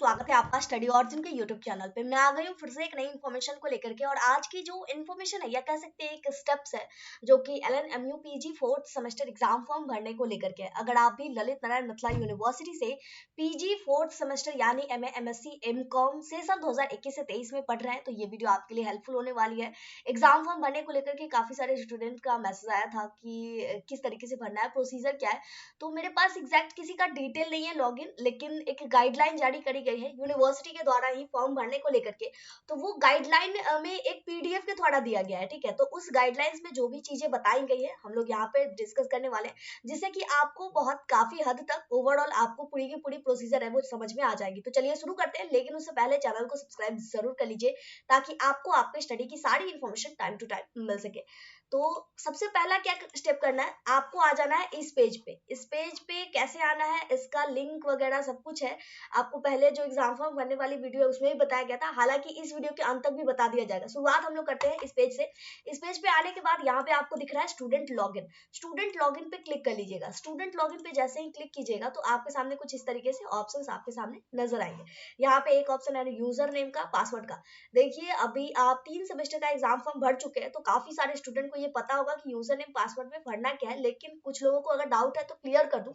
स्वागत है आपका स्टडी ऑरिजिन के यूट्यूब चैनल पे। मैं आ गई हूँ फिर से एक नई इन्फॉर्मेशन को लेकर के। और आज की जो इन्फॉर्मेशन है या कह सकते हैं एक स्टेप्स है जो कि LNMU PG 4th semester exam form भरने को लेकर के। अगर आप भी ललित नारायण मिथिला यूनिवर्सिटी से PG 4th सेमेस्टर यानी MA MSc MCOM सेशन 2021 से 23 में पढ़ रहे हैं तो ये वीडियो आपके लिए हेल्पफुल होने वाली है। एग्जाम फॉर्म भरने को लेकर के काफी सारे स्टूडेंट का मैसेज आया था कि किस तरीके से भरना है, प्रोसीजर क्या है। तो मेरे पास एग्जैक्ट किसी का डिटेल नहीं है लॉगिन, लेकिन एक गाइडलाइन जारी करी गई है यूनिवर्सिटी के द्वारा ही फॉर्म भरने को लेकर के। तो वो गाइडलाइन में एक PDF के द्वारा दिया गया है, ठीक है। तो उस गाइडलाइंस में जो भी चीजें बताई गई है हम लोग यहाँ पे डिस्कस करने वाले हैं, जिससे कि आपको बहुत काफी हद तक ओवरऑल आपको पूरी की पूरी प्रोसीजर है वो समझ में आ जाएगी। तो चलिए शुरू करते हैं, लेकिन उससे पहले चैनल को सब्सक्राइब जरूर कर लीजिए ताकि आपको आपके स्टडी की सारी इन्फॉर्मेशन टाइम टू टाइम मिल सके। तो सबसे पहला क्या स्टेप करना है, आपको आ जाना है इस पेज पे। इस पेज पे कैसे आना है, इसका लिंक वगैरह सब कुछ है। आपको पहले जो एग्जाम फॉर्म भरने वाली वीडियो है उसमें भी बताया गया था, हालांकि इस वीडियो के अंत तक भी बता दिया जाएगा। शुरुआत हम लोग करते हैं इस पेज से। इस पेज पे आने के बाद यहाँ पे आपको दिख रहा है स्टूडेंट लॉगिन। स्टूडेंट लॉगिन पे क्लिक कर लीजिएगा। स्टूडेंट लॉगिन पे जैसे ही क्लिक कीजिएगा तो आपके सामने कुछ इस तरीके से ऑप्शंस आपके सामने नजर आएंगे। यहाँ पे एक ऑप्शन है यूजर नेम का, पासवर्ड का। देखिए अभी आप 3 सेमेस्टर का एग्जाम फॉर्म भर चुके हैं तो काफी सारे स्टूडेंट को ये पता होगा कि यूजर नेम पासवर्ड में भरना क्या है, लेकिन कुछ लोगों को अगर डाउट है तो क्लियर कर दूं।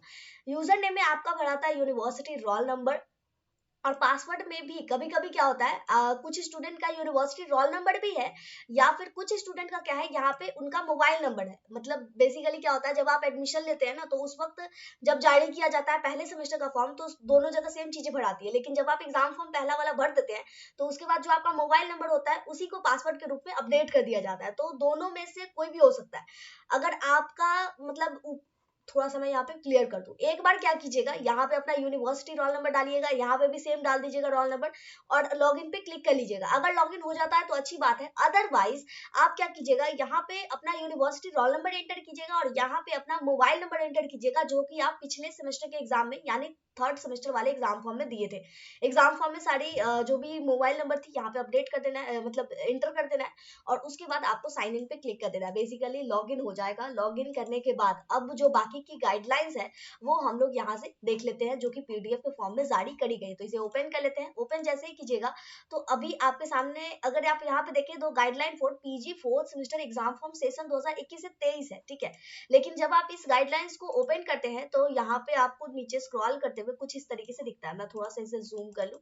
यूजर नेम में आपका भरा था यूनिवर्सिटी रोल नंबर, और पासवर्ड में भी कभी कभी क्या होता है कुछ स्टूडेंट का यूनिवर्सिटी रोल नंबर भी है, या फिर कुछ स्टूडेंट का क्या है यहाँ पे उनका मोबाइल नंबर है। मतलब बेसिकली क्या होता है, जब आप एडमिशन लेते हैं ना तो उस वक्त जब जारी किया जाता है पहले सेमेस्टर का फॉर्म तो दोनों जगह सेम चीजें भराती है, लेकिन जब आप एग्जाम फॉर्म पहला वाला भर देते हैं तो उसके बाद जो आपका मोबाइल नंबर होता है उसी को पासवर्ड के रूप में अपडेट कर दिया जाता है। तो दोनों में से कोई भी हो सकता है। अगर आपका मतलब थोड़ा सा मैं यहाँ पे क्लियर कर दूं, एक बार क्या कीजिएगा, यहाँ पे अपना यूनिवर्सिटी रोल नंबर डालिएगा, यहाँ पे भी सेम डाल दीजिएगा रोल नंबर, और लॉगिन पे क्लिक कर लीजिएगा। अगर लॉगिन हो जाता है तो अच्छी बात है, अदरवाइज आप क्या कीजिएगा, यहाँ पे अपना यूनिवर्सिटी रोल नंबर एंटर कीजिएगा और यहाँ पे अपना मोबाइल नंबर एंटर कीजिएगा जो कि आप पिछले सेमेस्टर के एग्जाम में यानी 3rd सेमेस्टर वाले एग्जाम फॉर्म में दिए थे। एग्जाम फॉर्म में सारी जो भी मोबाइल नंबर थी यहाँ पे अपडेट कर देना है, मतलब एंटर कर देना है, और उसके बाद आपको साइन इन पे क्लिक कर देना है। बेसिकली लॉगिन हो जाएगा। लॉगिन करने के बाद अब जो बाकी की गाइडलाइंस है वो हम लोग यहाँ से देख लेते हैं, जो कि PDF के फॉर्म में जारी करी गई। तो इसे ओपन कर लेते हैं। ओपन जैसे ही कीजिएगा तो अभी आपके सामने अगर आप यहाँ पे देखें तो guideline for PG 4th semester exam form session 2021 से 23 है, ठीक है। लेकिन जब आप इस गाइडलाइंस को ओपन करते हैं तो यहाँ पे आपको नीचे स्क्रॉल करते हुए कुछ इस तरीके से दिखता है। मैं थोड़ा सा इसे जूम कर लूं।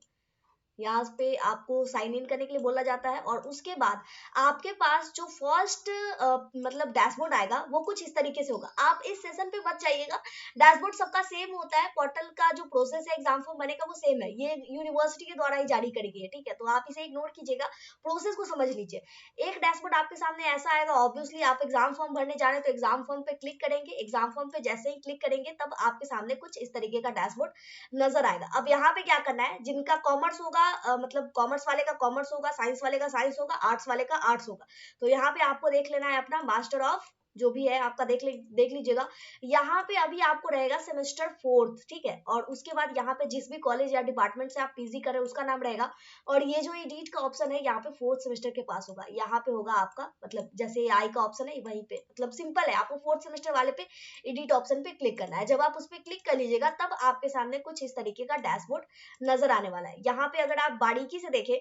यहाँ पे आपको साइन इन करने के लिए बोला जाता है, और उसके बाद आपके पास जो फर्स्ट मतलब डैशबोर्ड आएगा वो कुछ इस तरीके से होगा। आप इस सेशन पे मत जाइएगा, डैशबोर्ड सबका सेम होता है, पोर्टल का जो प्रोसेस है एग्जाम फॉर्म भरने का वो सेम है, ये यूनिवर्सिटी के द्वारा ही जारी करी गई है, ठीक है। तो आप इसे इग्नोर कीजिएगा, प्रोसेस को समझ लीजिए। एक डैशबोर्ड आपके सामने ऐसा आएगा, ऑब्वियसली आप एग्जाम फॉर्म भरने जा रहे हैं तो एग्जाम फॉर्म पे क्लिक करेंगे। एग्जाम फॉर्म पे जैसे ही क्लिक करेंगे तब आपके सामने कुछ इस तरीके का डैशबोर्ड नजर आएगा। अब यहाँ पे क्या करना है, जिनका कॉमर्स होगा मतलब कॉमर्स वाले का कॉमर्स होगा, साइंस वाले का साइंस होगा, आर्ट्स वाले का आर्ट्स होगा। तो यहाँ पे आपको देख लेना है अपना मास्टर ऑफ जो भी है आपका देख लीजिएगा। यहाँ पे अभी आपको रहेगा सेमेस्टर 4th, ठीक है। और उसके बाद यहाँ पे जिस भी कॉलेज या डिपार्टमेंट से आप PG कर रहे हैं उसका नाम रहेगा, और ये जो एडिट का ऑप्शन है यहाँ पे 4th सेमेस्टर के पास होगा। यहाँ पे होगा आपका मतलब जैसे आई का ऑप्शन है वहीं पे, मतलब सिंपल है, आपको 4th सेमेस्टर वाले पे एडिट ऑप्शन पे क्लिक करना है। जब आप उस पर क्लिक कर लीजिएगा तब आपके सामने कुछ इस तरीके का डैशबोर्ड नजर आने वाला है। यहाँ पे अगर आप बारीकी से देखें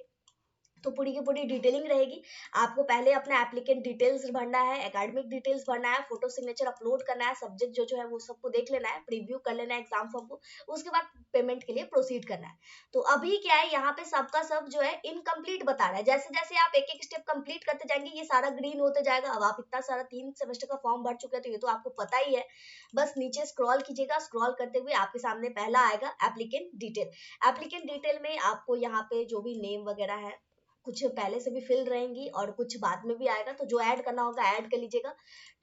तो पूरी की पूरी डिटेलिंग रहेगी। आपको पहले अपना एप्लीकेंट डिटेल्स भरना है, एकेडमिक डिटेल्स भरना है, फोटो सिग्नेचर अपलोड करना है, सब्जेक्ट जो है वो सबको देख लेना है, प्रीव्यू कर लेना है एग्जाम फॉर्म को, उसके बाद पेमेंट के लिए प्रोसीड करना है। तो अभी क्या है, यहाँ पे सबका सब जो है इनकम्प्लीट बता रहा है। जैसे जैसे आप एक एक स्टेप कंप्लीट करते जाएंगे ये सारा ग्रीन होते जाएगा। अब आप इतना सारा 3 सेमेस्टर का फॉर्म भर चुके हैं तो ये तो आपको पता ही है। बस नीचे स्क्रॉल कीजिएगा, स्क्रॉल करते हुए आपके सामने पहला आएगा एप्लीकेंट डिटेल। एप्लीकेंट डिटेल में आपको यहाँ पे जो भी नेम वगैरह है कुछ पहले से भी फिल रहेंगी और कुछ बाद में भी आएगा, तो जो ऐड करना होगा ऐड कर लीजिएगा,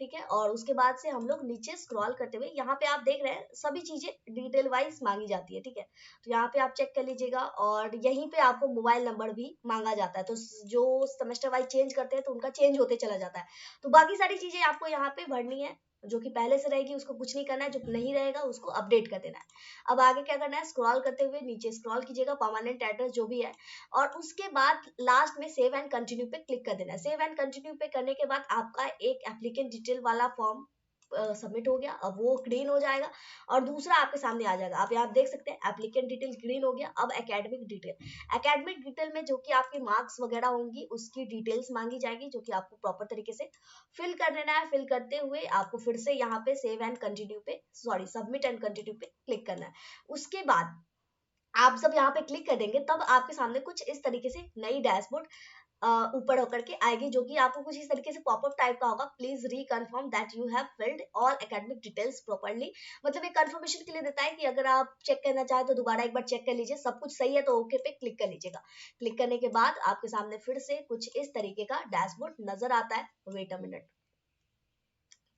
ठीक है। और उसके बाद से हम लोग नीचे स्क्रॉल करते हुए यहाँ पे आप देख रहे हैं सभी चीजें डिटेल वाइज मांगी जाती है, ठीक है। तो यहाँ पे आप चेक कर लीजिएगा, और यहीं पे आपको मोबाइल नंबर भी मांगा जाता है। तो जो सेमेस्टर वाइज चेंज करते हैं तो उनका चेंज होते चला जाता है। तो बाकी सारी चीजें आपको यहाँ पे भरनी है, जो कि पहले से रहेगी उसको कुछ नहीं करना है, जो नहीं रहेगा उसको अपडेट कर देना है। अब आगे क्या करना है, स्क्रॉल करते हुए नीचे स्क्रॉल कीजिएगा, परमानेंट एड्रेस जो भी है, और उसके बाद लास्ट में सेव एंड कंटिन्यू पे क्लिक कर देना है। सेव एंड कंटिन्यू पे करने के बाद आपका एक एप्लीकेंट डिटेल वाला फॉर्म सबमिट हो गया, अब वो ग्रीन हो जाएगा और दूसरा आपके सामने आ जाएगा। आप यहाँ देख सकते हैं एप्लीकेंट डिटेल ग्रीन हो गया। अब एकेडमिक डिटेल में जो कि आपके मार्क्स वगैरह होंगी उसकी डिटेल्स मांगी जाएगी, जो कि आपको प्रॉपर तरीके से फिल कर देना है। फिल करते हुए आपको फिर से यहाँ पे सबमिट एंड कंटिन्यू पे क्लिक करना है। उसके बाद आप जब यहाँ पे क्लिक कर देंगे तब आपके सामने कुछ इस तरीके से नई डैशबोर्ड ऊपर होकर के आएगी, जो कि आपको कुछ इस तरीके से पॉपअप टाइप का होगा। Please reconfirm that you have filled all academic details properly. मतलब ये कंफर्मेशन के लिए देता है कि अगर आप चेक करना चाहे तो दोबारा एक बार चेक कर लीजिए, सब कुछ सही है तो ओके पे क्लिक कर लीजिएगा। क्लिक करने के बाद आपके सामने फिर से कुछ इस तरीके का डैशबोर्ड नजर आता है। Wait a minute.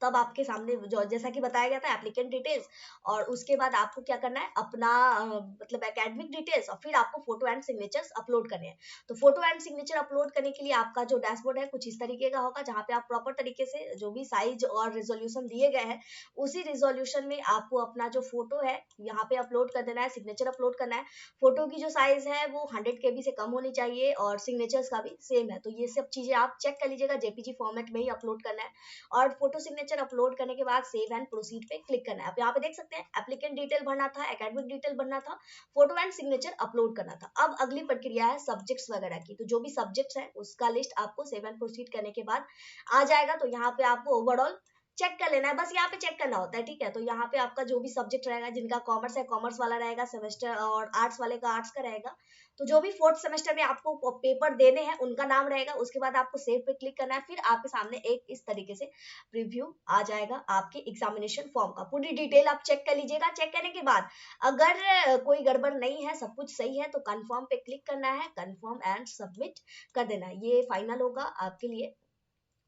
तब आपके सामने जो जैसा कि बताया गया था एप्लीकेंट डिटेल्स, और उसके बाद आपको क्या करना है अपना मतलब एकेडमिक डिटेल्स, और फिर आपको फोटो एंड सिग्नेचर्स अपलोड करने हैं। तो फोटो एंड सिग्नेचर अपलोड करने के लिए आपका जो डैशबोर्ड है कुछ इस तरीके का होगा, जहाँ पे आप प्रॉपर तरीके से जो भी साइज और रिजोल्यूशन दिए गए हैं उसी रिजोल्यूशन में आपको अपना जो फोटो है यहाँ पे अपलोड कर देना है, सिग्नेचर अपलोड करना है। फोटो की जो साइज है वो 100 KB से कम होनी चाहिए और सिग्नेचर्स का भी सेम है। तो ये सब चीजें आप चेक कर लीजिएगा, जेपीजी फॉर्मेट में ही अपलोड करना है। और फोटो सिग्नेचर अपलोड करने के बाद सेव एंड प्रोसीड पे क्लिक करना है। आप यहाँ पे देख सकते हैं एप्लीकेंट डिटेल भरना था, एकेडमिक डिटेल भरना था, फोटो एंड सिग्नेचर अपलोड करना था। अब अगली प्रक्रिया है सब्जेक्ट्स वगैरह की। तो जो भी सब्जेक्ट्स है उसका लिस्ट आपको सेव एंड प्रोसीड करने के बाद आ जाएगा। तो यहाँ पे आपको ओवरऑल चेक कर लेना है, बस यहाँ पे चेक करना होता है, ठीक है। तो यहाँ पे आपका जो भी सब्जेक्ट रहेगा, जिनका कॉमर्स है कॉमर्स वाला रहेगा सेमेस्टर, और आर्ट्स वाले का आर्ट्स का रहेगा। तो जो भी फोर्थ सेमेस्टर में आपको पेपर देने हैं उनका नाम रहेगा। उसके बाद आपको सेव पे क्लिक करना है। फिर आपके सामने एक इस तरीके से प्रीव्यू आ जाएगा आपके एग्जामिनेशन फॉर्म का। पूरी डिटेल आप चेक कर लीजिएगा। चेक करने के बाद अगर कोई गड़बड़ नहीं है, सब कुछ सही है, तो कंफर्म पे क्लिक करना है, कंफर्म एंड सबमिट कर देना है। ये फाइनल होगा आपके लिए।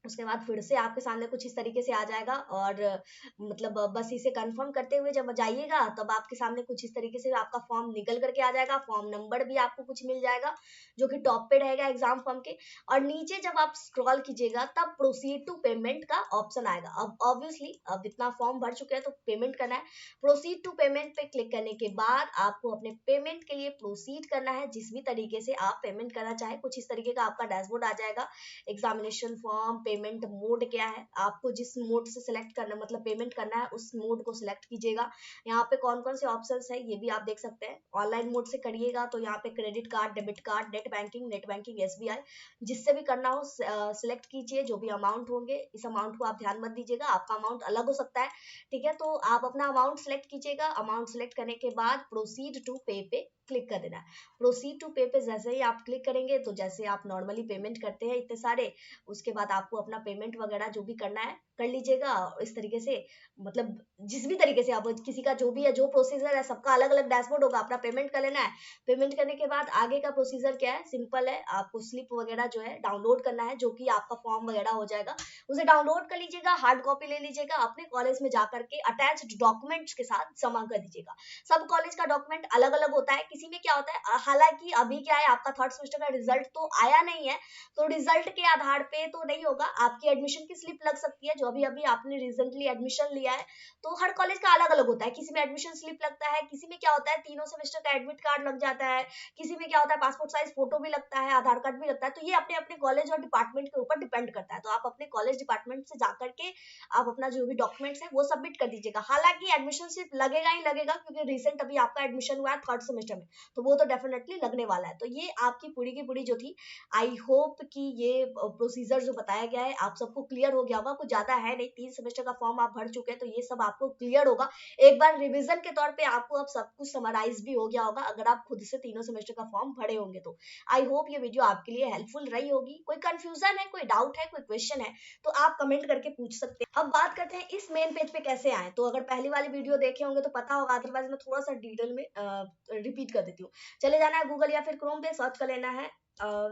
उसके बाद फिर से आपके सामने कुछ इस तरीके से आ जाएगा, और मतलब बस इसे कंफर्म करते हुए जब जाइएगा तब आपके सामने कुछ इस तरीके से आपका फॉर्म निकल करके आ जाएगा। फॉर्म नंबर भी आपको कुछ मिल जाएगा जो कि टॉप पे रहेगा एग्जाम फॉर्म के। और नीचे जब आप स्क्रॉल कीजिएगा तब प्रोसीड टू पेमेंट का ऑप्शन आएगा। अब ऑब्वियसली अब इतना फॉर्म भर चुके हैं तो पेमेंट करना है। प्रोसीड टू पेमेंट पे क्लिक करने के बाद आपको अपने पेमेंट के लिए प्रोसीड करना है, जिस भी तरीके से आप पेमेंट करना चाहे। कुछ इस तरीके का आपका डैशबोर्ड आ जाएगा। एग्जामिनेशन फॉर्म, पेमेंट मोड क्या है, आपको जिस मोड से सिलेक्ट करना मतलब पेमेंट करना है उस मोड को सिलेक्ट कीजिएगा। यहाँ पे कौन कौन से ऑप्शंस है ये भी आप देख सकते हैं। ऑनलाइन मोड से करिएगा तो यहाँ पे credit card, debit card, net banking, SBI, जिससे भी करना हो सिलेक्ट कीजिए। जो भी अमाउंट होंगे इस अमाउंट को आप ध्यान मत दीजिएगा, आपका अमाउंट अलग हो सकता है, ठीक है। तो आप अपना अमाउंट सिलेक्ट कीजिएगा। अमाउंट सिलेक्ट करने के बाद प्रोसीड टू पे क्लिक कर देना है। प्रोसीड टू पे जैसे ही आप क्लिक करेंगे तो जैसे आप नॉर्मली पेमेंट करते हैं इतने सारे, उसके बाद आपको अपना पेमेंट वगैरह जो भी करना है कर लीजिएगा। इस तरीके से मतलब जिस भी तरीके से आप किसी का जो भी है, जो प्रोसीजर है, सबका अलग अलग डैशबोर्ड होगा। अपना पेमेंट कर लेना है। पेमेंट करने के बाद आगे का प्रोसीजर क्या है, सिंपल है। आपको स्लिप वगैरह जो है डाउनलोड करना है, जो कि आपका फॉर्म वगैरह हो जाएगा। उसे डाउनलोड कर लीजिएगा, हार्ड कॉपी ले लीजिएगा, अपने कॉलेज में जाकर के अटैच्ड डॉक्यूमेंट्स के साथ जमा कर दीजिएगा। सब कॉलेज का डॉक्यूमेंट अलग अलग होता है। किसी में क्या होता है, हालांकि अभी क्या है आपका थर्ड सेमेस्टर का रिजल्ट तो आया नहीं है, तो रिजल्ट के आधार पे तो नहीं होगा, आपकी एडमिशन की स्लिप लग सकती है। जो अभी अभी आपने रिसेंटली एडमिशन लिया है तो हर कॉलेज का अलग अलग होता है। किसी में एडमिशन स्लिप लगता है, किसी में क्या होता है तीनों सेमेस्टर का एडमिट कार्ड लग जाता है, किसी में क्या होता है पासपोर्ट साइज फोटो भी लगता है, आधार कार्ड भी लगता है। तो ये अपने अपने कॉलेज और डिपार्टमेंट के ऊपर डिपेंड करता है। तो आप अपने कॉलेज डिपार्टमेंट से जाकर के आप अपना जो भी डॉक्यूमेंट्स है वो सबमिट कर दीजिएगा। हालांकि एडमिशन स्लिप लगेगा ही लगेगा, क्योंकि रिसेंट अभी आपका एडमिशन हुआ है थर्ड सेमेस्टर में, तो वो तो डेफिनेटली लगने वाला है। तो ये आपकी पूरी की पूरी जो थी, आई होप कि ये प्रोसीजर जो बताया गया है आप सबको क्लियर हो गया होगा। कुछ ज्यादा है नहीं, 3 सेमेस्टर का फॉर्म आप भर चुके हैं तो ये सब आपको क्लियर होगा। एक बार रिवीजन के तौर पे आपको अब सब कुछ समराइज भी हो गया होगा, अगर आप खुद से तीनों सेमेस्टर का फॉर्म भरे होंगे तो। आई होप ये वीडियो आपके लिए हेल्पफुल रही होगी। कोई कंफ्यूजन है, कोई डाउट है, कोई क्वेश्चन है तो आप कमेंट करके पूछ सकते हैं। अब बात करते हैं इस मेन पेज पे कैसे आए। तो अगर पहली वाली वीडियो देखे होंगे तो पता होगा, अदरवाइज मैं थोड़ा सा डिटेल में रिपीट कर देती हूँ। चले जाना है गूगल या फिर क्रोम पे, सर्च कर लेना है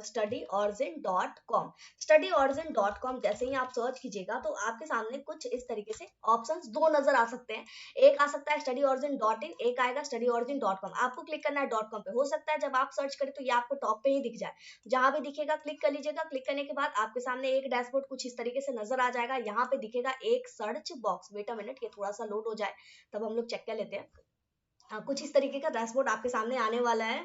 studyorigen.com। studyorigen.com जैसे ही आप सर्च कीजिएगा तो आपके सामने कुछ इस तरीके से ऑप्शंस दो नजर आ सकते हैं। एक आ सकता है studyorigin.in, एक आएगा studyorigin.com। आपको क्लिक करना है .com पे। हो सकता है जब आप सर्च करें तो ये आपको टॉप पे ही दिख जाए, जहां भी दिखेगा क्लिक कर लीजिएगा। क्लिक करने के बाद आपके सामने एक डैशबोर्ड कुछ इस तरीके से नजर आ जाएगा। यहाँ पे दिखेगा एक search box. Wait a minute, ये थोड़ा सा लोड हो जाए तब हम लोग चेक कर लेते हैं। कुछ इस तरीके का डैशबोर्ड आपके सामने आने वाला है।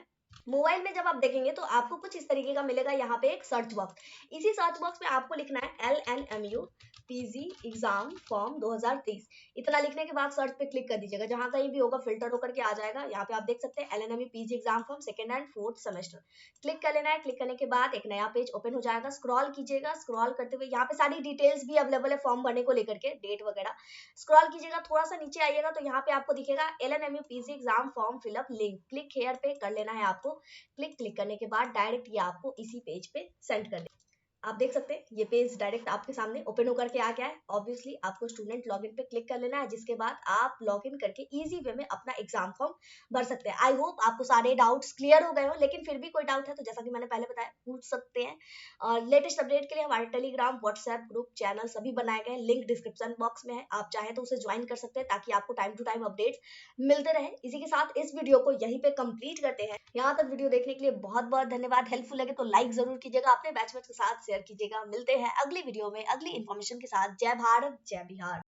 मोबाइल में जब आप देखेंगे तो आपको कुछ इस तरीके का मिलेगा, यहाँ पे एक सर्च बॉक्स। इसी सर्च बॉक्स में आपको लिखना है LNMU PG एग्जाम फॉर्म 2023। इतना लिखने के बाद सर्च पे क्लिक कर दीजिएगा, जहां कहीं भी होगा फिल्टर होकर के आ जाएगा। यहाँ पे आप देख सकते हैं LNMU PG exam form second and fourth semester. Click कर लेना है। क्लिक करने के बाद एक नया पेज ओपन हो जाएगा। स्क्रॉल कीजिएगा। स्क्रॉल करते हुए यहाँ पे सारी डिटेल्स भी अवेलेबल है फॉर्म भरने को लेकर के, डेट वगैरह। स्क्रॉल कीजिएगा, थोड़ा सा नीचे आइएगा तो यहाँ पे आपको दिखेगा LNMU PG exam form fill up link. Click here पे कर लेना है आपको। क्लिक करने के बाद डायरेक्ट ये आपको इसी पेज पे सेंड कर देगा। आप देख सकते हैं ये पेज डायरेक्ट आपके सामने ओपन होकर के आ गया है। ऑब्वियसली आपको स्टूडेंट लॉगिन पे क्लिक कर लेना है, जिसके बाद आप लॉगिन करके इजी वे में अपना एग्जाम फॉर्म भर सकते हैं। आई होप आपको सारे डाउट्स क्लियर हो गए हो, लेकिन फिर भी कोई डाउट है तो जैसा कि मैंने पहले बताया पूछ सकते हैं। और लेटेस्ट अपडेट के लिए हमारे टेलीग्राम, व्हाट्सएप ग्रुप, चैनल सभी बनाए गए हैं, लिंक डिस्क्रिप्शन बॉक्स में है। आप चाहे तो उसे ज्वाइन कर सकते हैं ताकि आपको टाइम टू टाइम अपडेट्स मिलते रहे। इसी के साथ इस वीडियो को यहीं पे कंप्लीट करते हैं। यहाँ तक वीडियो देखने के लिए बहुत बहुत धन्यवाद। हेल्पफुल लगे तो लाइक जरूर कीजिएगा, अपने बैचमेट्स के साथ शेयर कीजिएगा। मिलते हैं अगली वीडियो में अगली इन्फॉर्मेशन के साथ। जय भारत, जय बिहार।